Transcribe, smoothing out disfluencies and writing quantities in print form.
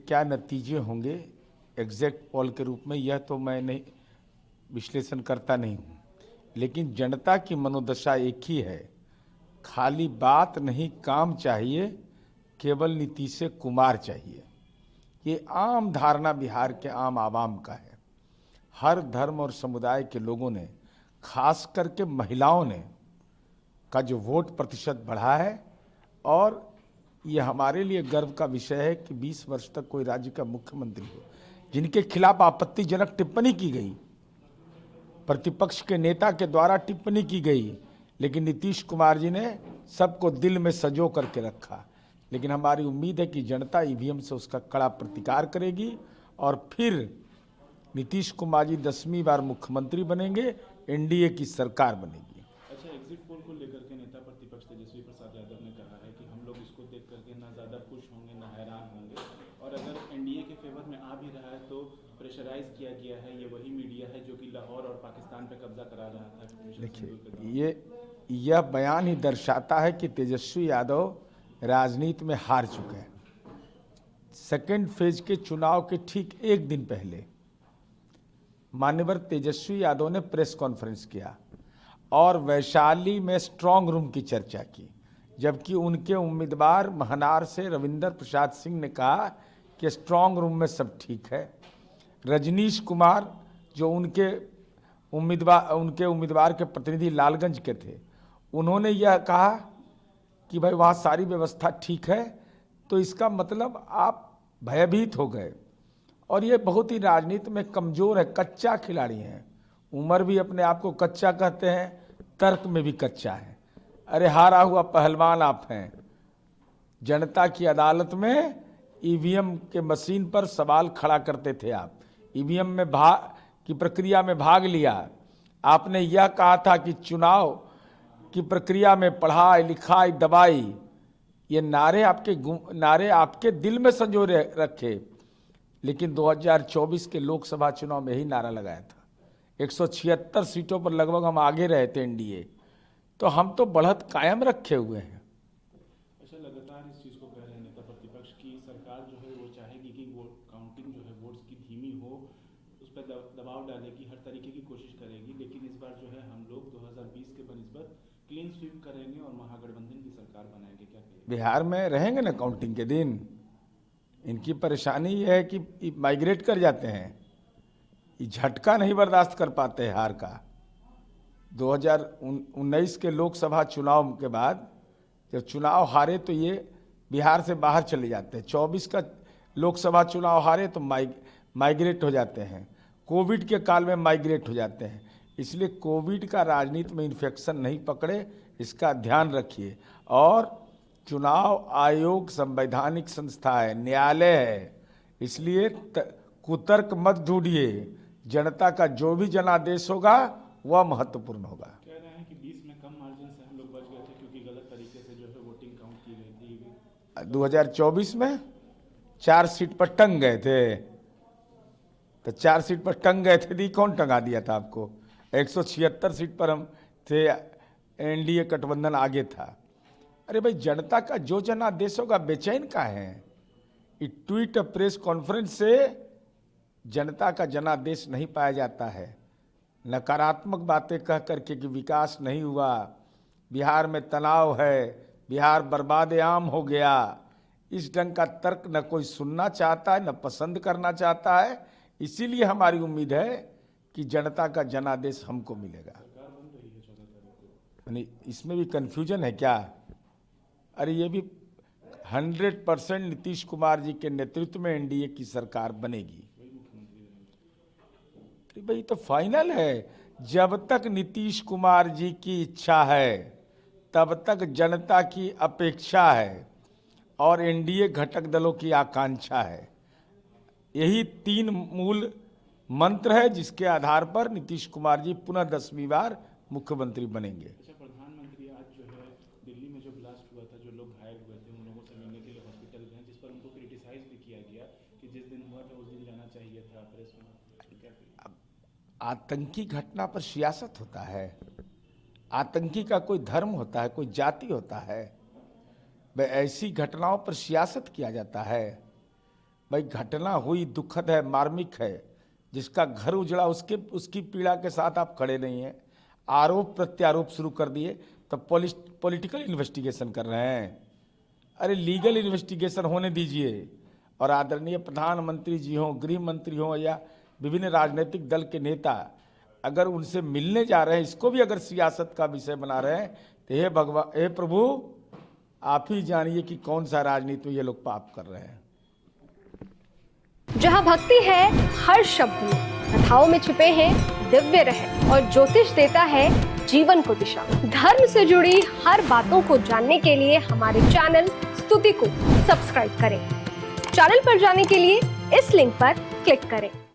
क्या नतीजे होंगे एग्जैक्ट पोल के रूप में, यह तो मैं नहीं विश्लेषण करता नहीं हूँ, लेकिन जनता की मनोदशा एक ही है, खाली बात नहीं काम चाहिए, केवल नीतीश कुमार चाहिए। ये आम धारणा बिहार के आम आवाम का है। हर धर्म और समुदाय के लोगों ने, खास करके महिलाओं ने का जो वोट प्रतिशत बढ़ा है, और ये हमारे लिए गर्व का विषय है कि 20 वर्ष तक कोई राज्य का मुख्यमंत्री हो जिनके खिलाफ आपत्तिजनक टिप्पणी की गई, प्रतिपक्ष के नेता के द्वारा टिप्पणी की गई, लेकिन नीतीश कुमार जी ने सबको दिल में संजो करके रखा। लेकिन हमारी उम्मीद है कि जनता ईवीएम से उसका कड़ा प्रतिकार करेगी और फिर नीतीश कुमार जी 10वीं बार मुख्यमंत्री बनेंगे, एनडीए की सरकार बनेगी। अच्छा, एग्जिट पोल को लेकर के नेता प्रतिपक्ष तेजस्वी प्रसाद यादव ने कहा है कि हम लोग इसको देख करके ना ज़्यादा खुश होंगे ना हैरान होंगे, और अगर एनडीए के फेवर में आ भी रहा है तो प्रेशराइज किया गया है। ये वही मीडिया है जो कि लाहौर और पाकिस्तान पे कब्जा करा रहा था। देखिए, यह बयान ही दर्शाता है कि तेजस्वी यादव राजनीति में हार चुके हैं। सेकेंड फेज के चुनाव के ठीक एक दिन पहले मान्यवर तेजस्वी यादव ने प्रेस कॉन्फ्रेंस किया और वैशाली में स्ट्रांग रूम की चर्चा की, जबकि उनके उम्मीदवार महनार से रविंदर प्रसाद सिंह ने कहा कि स्ट्रांग रूम में सब ठीक है। रजनीश कुमार जो उनके उम्मीदवार के प्रतिनिधि लालगंज के थे, उन्होंने यह कहा कि भाई वहाँ सारी व्यवस्था ठीक है, तो इसका मतलब आप भयभीत हो गए। और ये बहुत ही राजनीति में कमजोर है, कच्चा खिलाड़ी हैं। उमर भी अपने आप को कच्चा कहते हैं, तर्क में भी कच्चा है। अरे हारा हुआ पहलवान आप हैं। जनता की अदालत में ईवीएम के मशीन पर सवाल खड़ा करते थे आप, ईवीएम में की प्रक्रिया में भाग लिया। आपने यह कहा था कि चुनाव की प्रक्रिया में पढ़ाई लिखाई दवाई, ये नारे आपके दिल में संजोए रखे। लेकिन 2024 के लोकसभा चुनाव में ही नारा लगाया था। 176 सीटों पर लगभग हम आगे रहे थे एनडीए, तो हम तो बढ़त कायम रखे हुए हैं। अच्छा, लगातार इस चीज़ को कह रहे हैं नेता प्रतिपक्ष की सरकार जो है वो चाहेगी कि वोट काउंटिंग जो है वोट्स की धीमी हो, उस पर दबाव डालेगी, हर तरीके की कोशिश करेगी, लेकिन इस बार जो है हम लोग 2020 के बनिस्बत क्लीन स्वीप करेंगे और महागठबंधन की सरकार बनाएंगे। क्या कहेंगे? बिहार में रहेंगे ना काउंटिंग के दिन। इनकी परेशानी यह है कि माइग्रेट कर जाते हैं, ये झटका नहीं बर्दाश्त कर पाते हैं हार का। 2019 के लोकसभा चुनाव के बाद जब चुनाव हारे तो ये बिहार से बाहर चले जाते हैं। 24 का लोकसभा चुनाव हारे तो माइग्रेट हो जाते हैं, कोविड के काल में माइग्रेट हो जाते हैं। इसलिए कोविड का राजनीति में इन्फेक्शन नहीं पकड़े, इसका ध्यान रखिए। और चुनाव आयोग संवैधानिक संस्था है, न्यायालय है, इसलिए कुतर्क मत ढूंढिए। जनता का जो भी जनादेश होगा वह महत्वपूर्ण होगा। कह रहे हैं कि 20 में कम मार्जिन से हम लोग बच गए थे क्योंकि गलत तरीके से जो है वोटिंग काउंट की गई थी। 2024 में 4 सीट पर टंग गए थे, तो 4 सीट पर टंग गए थे, दी कौन टंगा दिया था आपको? 176 सीट पर हम थे, एनडीए गठबंधन आगे था। अरे भाई, जनता का जो जनादेश होगा, बेचैन का है? ट्वीट प्रेस कॉन्फ्रेंस से जनता का जनादेश नहीं पाया जाता है। नकारात्मक बातें कह करके कि विकास नहीं हुआ, बिहार में तनाव है, बिहार बर्बाद आम हो गया, इस ढंग का तर्क न कोई सुनना चाहता है, न पसंद करना चाहता है। इसीलिए हमारी उम्मीद है कि जनता का जनादेश हमको मिलेगा। यानी इसमें भी कन्फ्यूजन है क्या? अरे ये भी 100% नीतीश कुमार जी के नेतृत्व में एनडीए की सरकार बनेगी। भाई तो फाइनल है। जब तक नीतीश कुमार जी की इच्छा है तब तक जनता की अपेक्षा है और एनडीए घटक दलों की आकांक्षा है। यही 3 मूल मंत्र है जिसके आधार पर नीतीश कुमार जी पुनः 10वीं बार मुख्यमंत्री बनेंगे। अच्छा, प्रधानमंत्री आज जो है दिल्ली में जो ब्लास्ट हुआ था, जो लोग घायल हुए थे, उन लोगों से मिलने के लिए हॉस्पिटल गए, जिस पर उनको क्रिटिसाइज भी किया गया कि जिस दिन हुआ था उस दिन जाना चाहिए था प्रेस में। आतंकी घटना पर सियासत होता है? आतंकी का कोई धर्म होता है, कोई जाति होता है? वह ऐसी घटनाओं पर सियासत किया जाता है। भाई घटना हुई, दुखद है, मार्मिक है, जिसका घर उजड़ा उसकी पीड़ा के साथ आप खड़े नहीं हैं, आरोप प्रत्यारोप शुरू कर दिए, तब पॉलिटिकल इन्वेस्टिगेशन कर रहे हैं। अरे लीगल इन्वेस्टिगेशन होने दीजिए। और आदरणीय प्रधानमंत्री जी हों, गृह मंत्री हों या विभिन्न राजनीतिक दल के नेता अगर उनसे मिलने जा रहे हैं, इसको भी अगर सियासत का विषय बना रहे हैं, तो हे भगवान, हे प्रभु, आप ही जानिए कि कौन सा राजनीति ये लोग पाप कर रहे हैं। जहाँ भक्ति है हर शब्द में, कथाओं में छिपे हैं दिव्य रहस्य और ज्योतिष देता है जीवन को दिशा। धर्म से जुड़ी हर बातों को जानने के लिए हमारे चैनल स्तुति को सब्सक्राइब करें। चैनल पर जाने के लिए इस लिंक पर क्लिक करें।